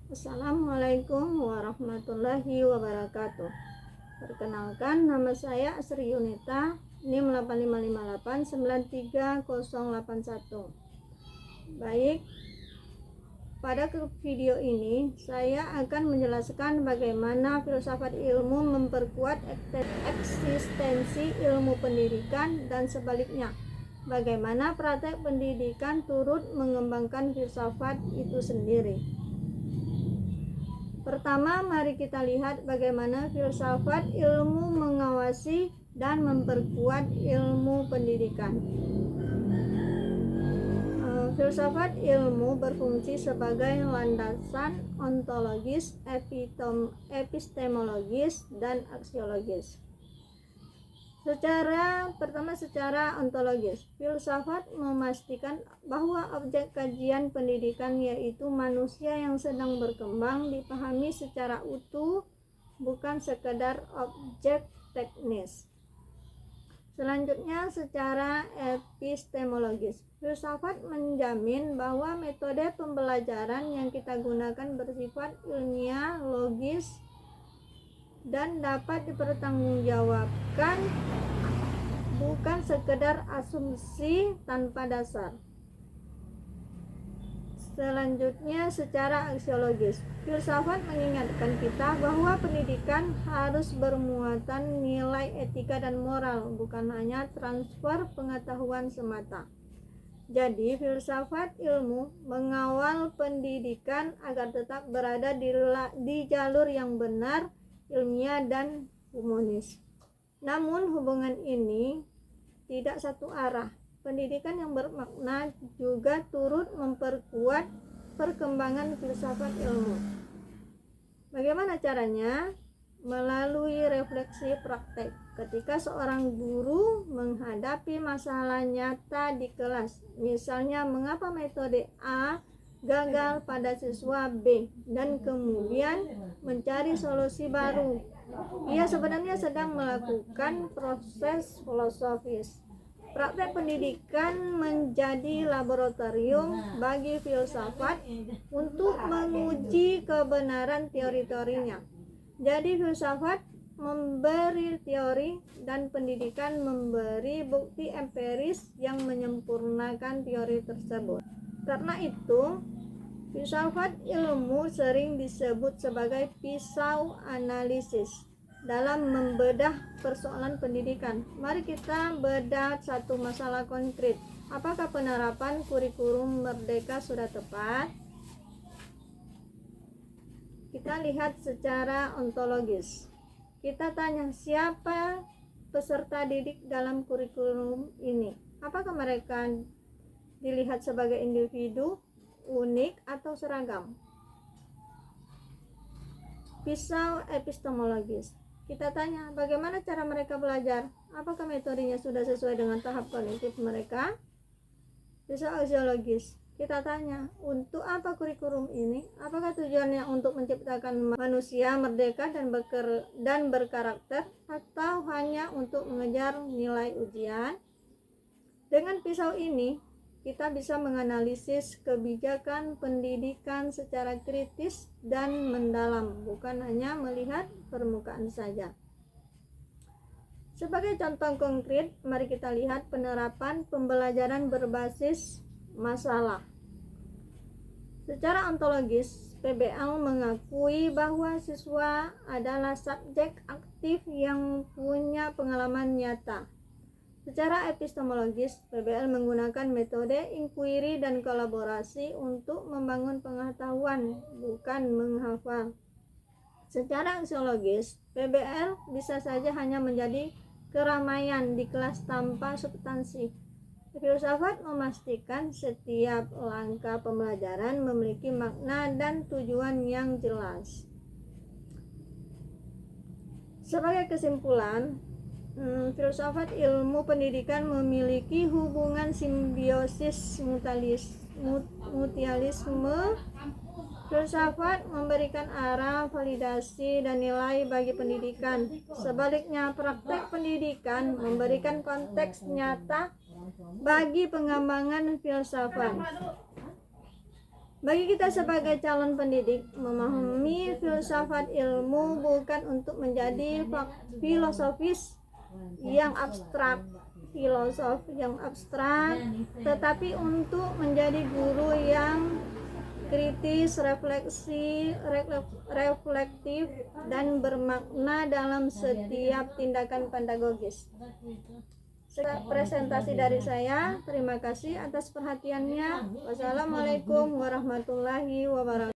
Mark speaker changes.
Speaker 1: Assalamualaikum warahmatullahi wabarakatuh. Perkenalkan, nama saya Asri Yunita, NIM 85589381. Baik, pada video ini saya akan menjelaskan bagaimana filsafat ilmu memperkuat eksistensi ilmu pendidikan dan sebaliknya. Bagaimana praktek pendidikan turut mengembangkan filsafat itu sendiri. Pertama, mari kita lihat bagaimana filsafat ilmu mengawasi dan memperkuat ilmu pendidikan. Filsafat ilmu berfungsi sebagai landasan ontologis, epistemologis, dan aksiologis. Secara ontologis, filsafat memastikan bahwa objek kajian pendidikan yaitu manusia yang sedang berkembang dipahami secara utuh, bukan sekedar objek teknis. Selanjutnya, secara epistemologis, filsafat menjamin bahwa metode pembelajaran yang kita gunakan bersifat ilmiah, logis, dan dapat dipertanggungjawabkan, bukan sekedar asumsi tanpa dasar. Selanjutnya, secara aksiologis, filsafat mengingatkan kita bahwa pendidikan harus bermuatan nilai etika dan moral, bukan hanya transfer pengetahuan semata. Jadi, filsafat ilmu mengawal pendidikan agar tetap berada di jalur yang benar, ilmiah, dan humanis. Namun hubungan ini tidak satu arah. Pendidikan yang bermakna juga turut memperkuat perkembangan filsafat ilmu. Bagaimana caranya? Melalui refleksi praktek. Ketika seorang guru menghadapi masalah nyata di kelas, misalnya mengapa metode A gagal pada siswa B, dan kemudian mencari solusi baru, ia sebenarnya sedang melakukan proses filosofis. Praktek pendidikan menjadi laboratorium bagi filsafat untuk menguji kebenaran teori-teorinya. Jadi filsafat memberi teori dan pendidikan memberi bukti empiris yang menyempurnakan teori tersebut. Karena itu, filsafat ilmu sering disebut sebagai pisau analisis dalam membedah persoalan pendidikan. Mari kita bedah satu masalah konkret. Apakah penerapan kurikulum Merdeka sudah tepat? Kita lihat secara ontologis. Kita tanya, siapa peserta didik dalam kurikulum ini? Apakah mereka dilihat sebagai individu, unik, atau seragam? Pisau epistemologis. Kita tanya, bagaimana cara mereka belajar? Apakah metodenya sudah sesuai dengan tahap kognitif mereka? Pisau aksiologis. Kita tanya, untuk apa kurikulum ini? Apakah tujuannya untuk menciptakan manusia merdeka dan berkarakter, atau hanya untuk mengejar nilai ujian? Dengan pisau ini, kita bisa menganalisis kebijakan pendidikan secara kritis dan mendalam, bukan hanya melihat permukaan saja. Sebagai contoh konkret, mari kita lihat penerapan pembelajaran berbasis masalah. Secara ontologis, PBL mengakui bahwa siswa adalah subjek aktif yang punya pengalaman nyata. Secara epistemologis, PBL menggunakan metode inquiry dan kolaborasi untuk membangun pengetahuan, bukan menghafal. Secara aksiologis, PBL bisa saja hanya menjadi keramaian di kelas tanpa substansi. Filsafat memastikan setiap langkah pembelajaran memiliki makna dan tujuan yang jelas. Sebagai kesimpulan, filsafat ilmu pendidikan memiliki hubungan simbiosis mutualisme. Filsafat memberikan arah, validasi, dan nilai bagi pendidikan. Sebaliknya, praktek pendidikan memberikan konteks nyata bagi pengembangan filsafat. Bagi kita sebagai calon pendidik, memahami filsafat ilmu bukan untuk menjadi filosofis yang abstrak, tetapi untuk menjadi guru yang kritis, reflektif, dan bermakna dalam setiap tindakan pedagogis. Presentasi dari saya. Terima kasih atas perhatiannya. Wassalamualaikum warahmatullahi wabarakatuh.